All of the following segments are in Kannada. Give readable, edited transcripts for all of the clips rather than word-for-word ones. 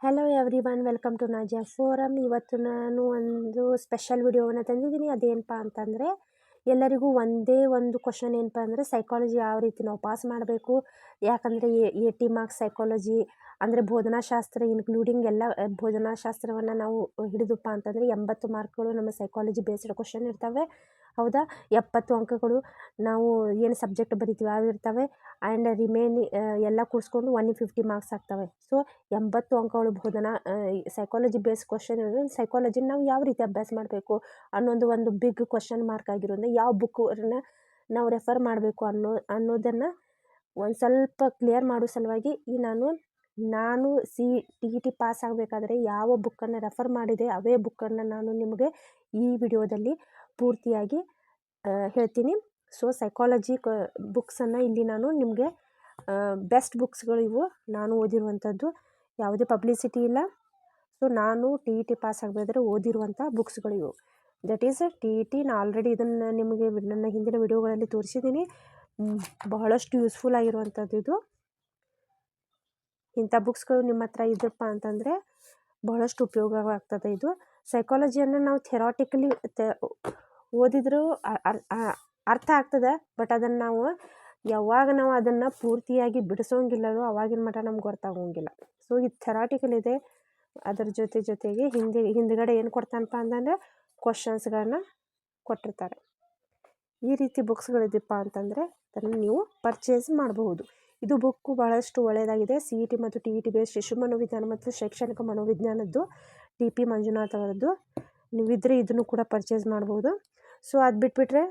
Hello everyone, welcome to Nazia forum. ಇವತ್ತು ನಾನು ಒಂದು ಸ್ಪೆಷಲ್ ವಿಡಿಯೋವನ್ನು ತಂದಿದ್ದೀನಿ. ಅದೇನಪ್ಪ ಅಂತಂದರೆ, ಎಲ್ಲರಿಗೂ ಒಂದೇ ಒಂದು ಕ್ವಶನ್ ಏನಪ್ಪ ಅಂದರೆ, ಸೈಕಾಲಜಿ ಯಾವ ರೀತಿ ನಾವು ಪಾಸ್ ಮಾಡಬೇಕು. ಯಾಕಂದರೆ 80 ಮಾರ್ಕ್ಸ್ ಸೈಕಾಲಜಿ ಅಂದರೆ ಬೋಧನಾಶಾಸ್ತ್ರ ಇನ್ಕ್ಲೂಡಿಂಗ್ ಎಲ್ಲ ಬೋಧನಾಶಾಸ್ತ್ರವನ್ನು ನಾವು ಹಿಡಿದಪ್ಪ ಅಂತಂದರೆ 80 ಮಾರ್ಕ್ಗಳು ನಮ್ಮ ಸೈಕಾಲಜಿ ಬೇಸ್ಡ್ ಕ್ವಶನ್ ಇರ್ತವೆ. ಹೌದಾ, 70 ಅಂಕಗಳು ನಾವು ಏನು ಸಬ್ಜೆಕ್ಟ್ ಬರಿತೀವಿ ಅವು ಇರ್ತವೆ. ಆ್ಯಂಡ್ ರಿಮೇನಿ ಎಲ್ಲ ಕೂರಿಸ್ಕೊಂಡು 150 ಮಾರ್ಕ್ಸ್ ಆಗ್ತವೆ. ಸೊ 80 ಅಂಕಗಳು ಸೈಕಾಲಜಿ ಬೇಸ್ ಕ್ವಶನ್ ಇರೋದು. ಸೈಕಾಲಜಿನ ನಾವು ಯಾವ ರೀತಿ ಅಭ್ಯಾಸ ಮಾಡಬೇಕು ಅನ್ನೋದು ಒಂದು ಬಿಗ್ ಕ್ವಶನ್ ಮಾರ್ಕ್ ಆಗಿರೋದ್ರಿಂದ ಯಾವ ಬುಕ್ಕನ್ನು ನಾವು ರೆಫರ್ ಮಾಡಬೇಕು ಅನ್ನೋದನ್ನು ಒಂದು ಸ್ವಲ್ಪ ಕ್ಲಿಯರ್ ಮಾಡೋ ಸಲುವಾಗಿ ನಾನು TET ಪಾಸ್ ಆಗಬೇಕಾದ್ರೆ ಯಾವ ಬುಕ್ಕನ್ನು ರೆಫರ್ ಮಾಡಿದೆ ಅವೇ ಬುಕ್ಕನ್ನು ನಾನು ನಿಮಗೆ ಈ ವಿಡಿಯೋದಲ್ಲಿ ಪೂರ್ತಿಯಾಗಿ ಹೇಳ್ತೀನಿ. ಸೊ ಸೈಕಾಲಜಿ ಬುಕ್ಸನ್ನು ಇಲ್ಲಿ ನಾನು ನಿಮಗೆ ಬೆಸ್ಟ್ ಬುಕ್ಸ್ಗಳು ಇವು, ನಾನು ಓದಿರುವಂಥದ್ದು, ಯಾವುದೇ ಪಬ್ಲಿಸಿಟಿ ಇಲ್ಲ. ಸೊ ನಾನು TET ಪಾಸ್ ಆಗಬೇಕಾದ್ರೆ ಓದಿರುವಂಥ ಬುಕ್ಸ್ಗಳು ಇವು. That is TET. ನಾನು ಆಲ್ರೆಡಿ ಇದನ್ನು ನಿಮಗೆ ನನ್ನ ಹಿಂದಿನ ವಿಡಿಯೋಗಳಲ್ಲಿ ತೋರಿಸಿದ್ದೀನಿ. ಬಹಳಷ್ಟು ಯೂಸ್ಫುಲ್ ಆಗಿರುವಂಥದ್ದು ಇದು. ಇಂಥ ಬುಕ್ಸ್ಗಳು ನಿಮ್ಮ ಹತ್ರ ಇದಪ್ಪ ಅಂತಂದರೆ ಬಹಳಷ್ಟು ಉಪಯೋಗವಾಗ್ತದೆ. ಇದು ಸೈಕಾಲಜಿಯನ್ನು ನಾವು ಥೆರಾಟಿಕಲಿ ಓದಿದರೂ ಅರ್ಥ ಆಗ್ತದೆ, ಬಟ್ ಅದನ್ನು ಯಾವಾಗ ನಾವು ಅದನ್ನು ಪೂರ್ತಿಯಾಗಿ ಬಿಡಿಸೋಂಗಿಲ್ಲವೋ ಅವಾಗಿನ ಮಟ್ಟ ನಮ್ಗೆ ಗೊತ್ತಾಗೋಂಗಿಲ್ಲ. ಸೊ ಇದು ಥೆರಾಟಿಕಲ್ ಇದೆ. ಅದರ ಜೊತೆಗೆ ಹಿಂದ್ಗಡೆ ಏನು ಕೊಡ್ತಾನಪ್ಪ ಅಂತಂದರೆ ಕ್ವಶನ್ಸ್ಗಳನ್ನ ಕೊಟ್ಟಿರ್ತಾರೆ. ಈ ರೀತಿ ಬುಕ್ಸ್ಗಳಿದಪ್ಪ ಅಂತಂದರೆ ಅದನ್ನು ನೀವು ಪರ್ಚೇಸ್ ಮಾಡಬಹುದು. ಇದು ಬುಕ್ಕು ಭಾಳಷ್ಟು ಒಳ್ಳೆಯದಾಗಿದೆ. CET ಮತ್ತು TET ಬೇಸ್ ಶಿಶು ಮನೋವಿಜ್ಞಾನ ಮತ್ತು ಶೈಕ್ಷಣಿಕ ಮನೋವಿಜ್ಞಾನದ್ದು TP ಮಂಜುನಾಥ್ ಅವರದ್ದು. ನೀವಿದ್ರೆ ಇದನ್ನು ಕೂಡ ಪರ್ಚೇಸ್ ಮಾಡ್ಬೋದು. ಸೊ ಅದು ಬಿಟ್ಬಿಟ್ರೆ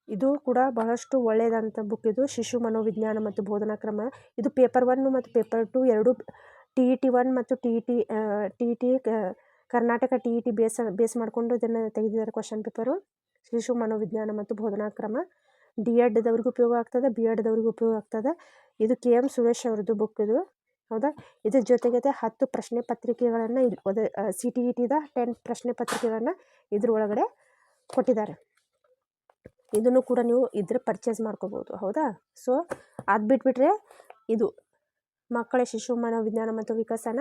ಇದು ಕೂಡ ಬಹಳಷ್ಟು ಒಳ್ಳೆಯದಂಥ ಬುಕ್. ಇದು ಶಿಶು ಮನೋವಿಜ್ಞಾನ ಮತ್ತು ಬೋಧನಾ ಕ್ರಮ. ಇದು ಪೇಪರ್ 1 ಮತ್ತು ಪೇಪರ್ 2 ಎರಡು TET 1 ಮತ್ತು TET ಕರ್ನಾಟಕ TET ಬೇಸ್ ಮಾಡಿಕೊಂಡು ಇದನ್ನು ತೆಗೆದಿದ್ದಾರೆ ಕ್ವಶನ್ ಪೇಪರು. ಶಿಶು ಮನೋವಿಜ್ಞಾನ ಮತ್ತು ಬೋಧನಾ ಕ್ರಮ D.Ed.ದವ್ರಿಗೂ ಉಪಯೋಗ ಆಗ್ತದೆ, B.Ed.ದವ್ರಿಗೂ ಉಪಯೋಗ ಆಗ್ತದೆ. ಇದು KM ಸುರೇಶ್ ಅವ್ರದ್ದು ಬುಕ್ ಇದು. ಹೌದಾ, ಇದ್ರ ಜೊತೆಗೆ 10 ಪ್ರಶ್ನೆ ಪತ್ರಿಕೆಗಳನ್ನು CTETದ 10 ಪ್ರಶ್ನೆ ಪತ್ರಿಕೆಗಳನ್ನು ಇದ್ರ ಒಳಗಡೆ ಕೊಟ್ಟಿದ್ದಾರೆ. ಇದನ್ನು ಕೂಡ ನೀವು ಪರ್ಚೇಸ್ ಮಾಡ್ಕೋಬೋದು. ಹೌದಾ, ಸೊ ಅದು ಬಿಟ್ಬಿಟ್ರೆ ಇದು ಮಕ್ಕಳ ಶಿಶು ಮನೋವಿಜ್ಞಾನ ಮತ್ತು ವಿಕಸನ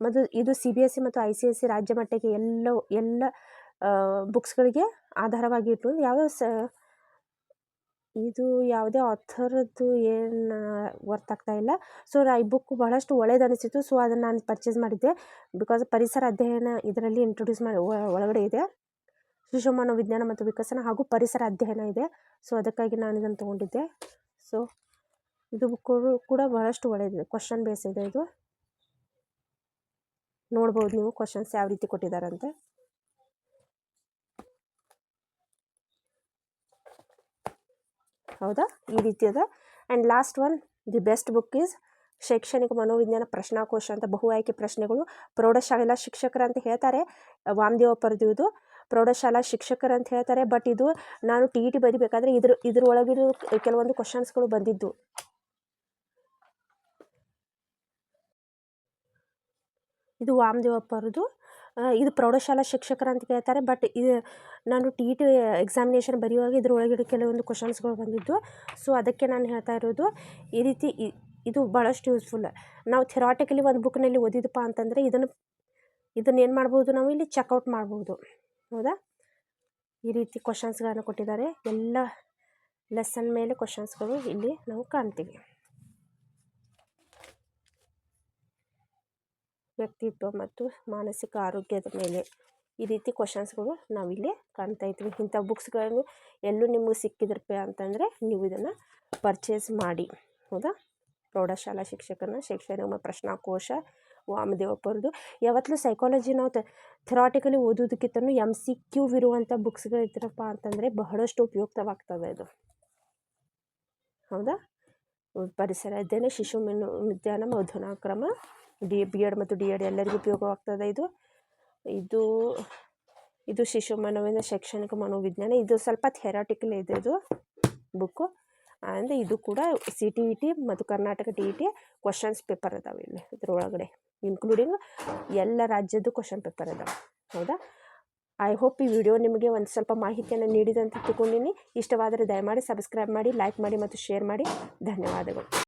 ಮತ್ತು ಇದು CBSE ಮತ್ತು ICSE ರಾಜ್ಯ ಮಟ್ಟಕ್ಕೆ ಎಲ್ಲ ಬುಕ್ಸ್ಗಳಿಗೆ ಆಧಾರವಾಗಿ ಇಟ್ಟು ಇದು ಯಾವುದೇ ಆಥರ್ದು ಏನು ವರ್ತ್ ಆಗ್ತಾ ಇಲ್ಲ. ಸೊ ಈ ಬುಕ್ ಬಹಳಷ್ಟು ಒಳ್ಳೇದು ಅನಿಸಿತು. ಸೊ ಅದನ್ನು ನಾನು ಪರ್ಚೇಸ್ ಮಾಡಿದ್ದೆ. ಬಿಕಾಸ್ ಪರಿಸರ ಅಧ್ಯಯನ ಇದರಲ್ಲಿ ಇಂಟ್ರೊಡ್ಯೂಸ್ ಒಳಗಡೆ ಇದೆ. ಶಿಶು ಮನೋವಿಜ್ಞಾನ ಮತ್ತು ವಿಕಸನ ಹಾಗೂ ಪರಿಸರ ಅಧ್ಯಯನ ಇದೆ. ಸೊ ಅದಕ್ಕಾಗಿ ನಾನು ಇದನ್ನು ತೊಗೊಂಡಿದ್ದೆ. ಸೊ ಇದು ಬುಕ್ ಕೂಡ ಬಹಳಷ್ಟು ಒಳ್ಳೆಯದಿದೆ. ಕ್ವಶನ್ ಬೇಸ್ ಇದೆ. ಇದು ನೋಡ್ಬೋದು ನೀವು ಕ್ವಶನ್ಸ್ ಯಾವ ರೀತಿ ಕೊಟ್ಟಿದ್ದಾರಂತೆ. ಹೌದಾ, ಈ ರೀತಿ ಅದ. And last one, the best book is ಶೈಕ್ಷಣಿಕ ಮನೋವಿಜ್ಞಾನ ಪ್ರಶ್ನಾಕೋಶ ಅಂತ ಬಹು ಆಯ್ಕೆ ಪ್ರಶ್ನೆಗಳು. ಪ್ರೌಢಶಾಲಾ ಶಿಕ್ಷಕರು ಅಂತ ಹೇಳ್ತಾರೆ. ವಾಮದೇವ ಪರದು ಇದು ಪ್ರೌಢಶಾಲಾ ಶಿಕ್ಷಕರು ಅಂತ ಹೇಳ್ತಾರೆ. ಬಟ್ ಇದು ನಾನು TET ಬರಿಬೇಕಾದ್ರೆ ಇದ್ರ ಒಳಗಿರೋ ಕೆಲವೊಂದು ಕ್ವಶನ್ಸ್ಗಳು ಬಂದಿದ್ದು. ಇದು ವಾಮದೇವ ಪರದು. ಇದು ಪ್ರೌಢಶಾಲಾ ಶಿಕ್ಷಕರು ಅಂತ ಕೇಳ್ತಾರೆ. ಬಟ್ ಇದು ನಾನು TET ಎಕ್ಸಾಮಿನೇಷನ್ ಬರೆಯುವಾಗ ಇದ್ರೊಳಗಿರೋ ಕೆಲವೊಂದು ಕ್ವಶನ್ಸ್ಗಳು ಬಂದಿದ್ದು. ಸೊ ಅದಕ್ಕೆ ನಾನು ಹೇಳ್ತಾ ಇರೋದು ಈ ರೀತಿ. ಇದು ಭಾಳಷ್ಟು ಯೂಸ್ಫುಲ್. ನಾವು ಥೆರಾಟಿಕಲಿ ಒಂದು ಬುಕ್ನಲ್ಲಿ ಓದಿದಪ್ಪ ಅಂತಂದರೆ ಇದನ್ನು ಏನು ಮಾಡ್ಬೋದು, ನಾವು ಇಲ್ಲಿ ಚೆಕ್ಔಟ್ ಮಾಡ್ಬೋದು. ಹೌದಾ, ಈ ರೀತಿ ಕ್ವಶನ್ಸ್ಗಳನ್ನು ಕೊಟ್ಟಿದ್ದಾರೆ. ಎಲ್ಲ ಲೆಸನ್ ಮೇಲೆ ಕ್ವಶನ್ಸ್ಗಳು ಇಲ್ಲಿ ನಾವು ಕಾಣ್ತೀವಿ. ವ್ಯಕ್ತಿತ್ವ ಮತ್ತು ಮಾನಸಿಕ ಆರೋಗ್ಯದ ಮೇಲೆ ಈ ರೀತಿ ಕ್ವಶನ್ಸ್ಗಳು ನಾವಿಲ್ಲಿ ಕಾಣ್ತಾ ಇದ್ವಿ. ಇಂಥ ಬುಕ್ಸ್ಗಳನ್ನು ಎಲ್ಲೂ ನಿಮಗೆ ಸಿಕ್ಕಿದ್ರಪ್ಪ ಅಂತಂದರೆ ನೀವು ಇದನ್ನು ಪರ್ಚೇಸ್ ಮಾಡಿ. ಹೌದಾ, ಪ್ರೌಢಶಾಲಾ ಶಿಕ್ಷಕನ ಶೈಕ್ಷಣಿಕ ಪ್ರಶ್ನಾಕೋಶ ವಾಮದೇವ ಪರದು. ಯಾವತ್ತೂ ಸೈಕಾಲಜಿ ನಾವು ಥೆರಾಟಿಕಲಿ ಓದೋದಕ್ಕಿಂತ MCQ ಇರುವಂಥ ಬುಕ್ಸ್ಗಳಿದ್ರಪ್ಪ ಅಂತಂದರೆ ಬಹಳಷ್ಟು ಉಪಯುಕ್ತವಾಗ್ತದೆ ಇದು. ಹೌದಾ, ಪರಿಸರ ಅಧ್ಯಯನ, ಶಿಶು ಮನೋವಿಜ್ಞಾನ ಬೋಧನಾ ಕ್ರಮ, B.Ed ಮತ್ತು D.Ed ಎಲ್ಲರಿಗೂ ಉಪಯೋಗವಾಗ್ತದೆ. ಇದು ಶಿಶು ಮನೋವಿಜ್ಞಾನ ಶೈಕ್ಷಣಿಕ ಮನೋವಿಜ್ಞಾನ. ಇದು ಸ್ವಲ್ಪ ಥೆರಾಟಿಕಲ್ ಇದೆ ಇದು ಬುಕ್ಕು. ಅಂದರೆ ಇದು ಕೂಡ CTET ಮತ್ತು ಕರ್ನಾಟಕ TET ಕ್ವಶನ್ಸ್ ಪೇಪರ್ ಅದಾವೆ ಇಲ್ಲಿ ಇದ್ರೊಳಗಡೆ, ಇನ್ಕ್ಲೂಡಿಂಗ್ ಎಲ್ಲ ರಾಜ್ಯದ್ದು ಕ್ವಶನ್ ಪೇಪರ್ ಅದಾವೆ. ಹೌದಾ, ಐ ಹೋಪ್ ಈ ವಿಡಿಯೋ ನಿಮಗೆ ಒಂದು ಸ್ವಲ್ಪ ಮಾಹಿತಿಯನ್ನು ನೀಡಿದಂತ ತಿಳ್ಕೊಂಡಿನಿ. ಇಷ್ಟವಾದರೆ ದಯಮಾಡಿ ಸಬ್ಸ್ಕ್ರೈಬ್ ಮಾಡಿ, ಲೈಕ್ ಮಾಡಿ ಮತ್ತು ಶೇರ್ ಮಾಡಿ. ಧನ್ಯವಾದಗಳು.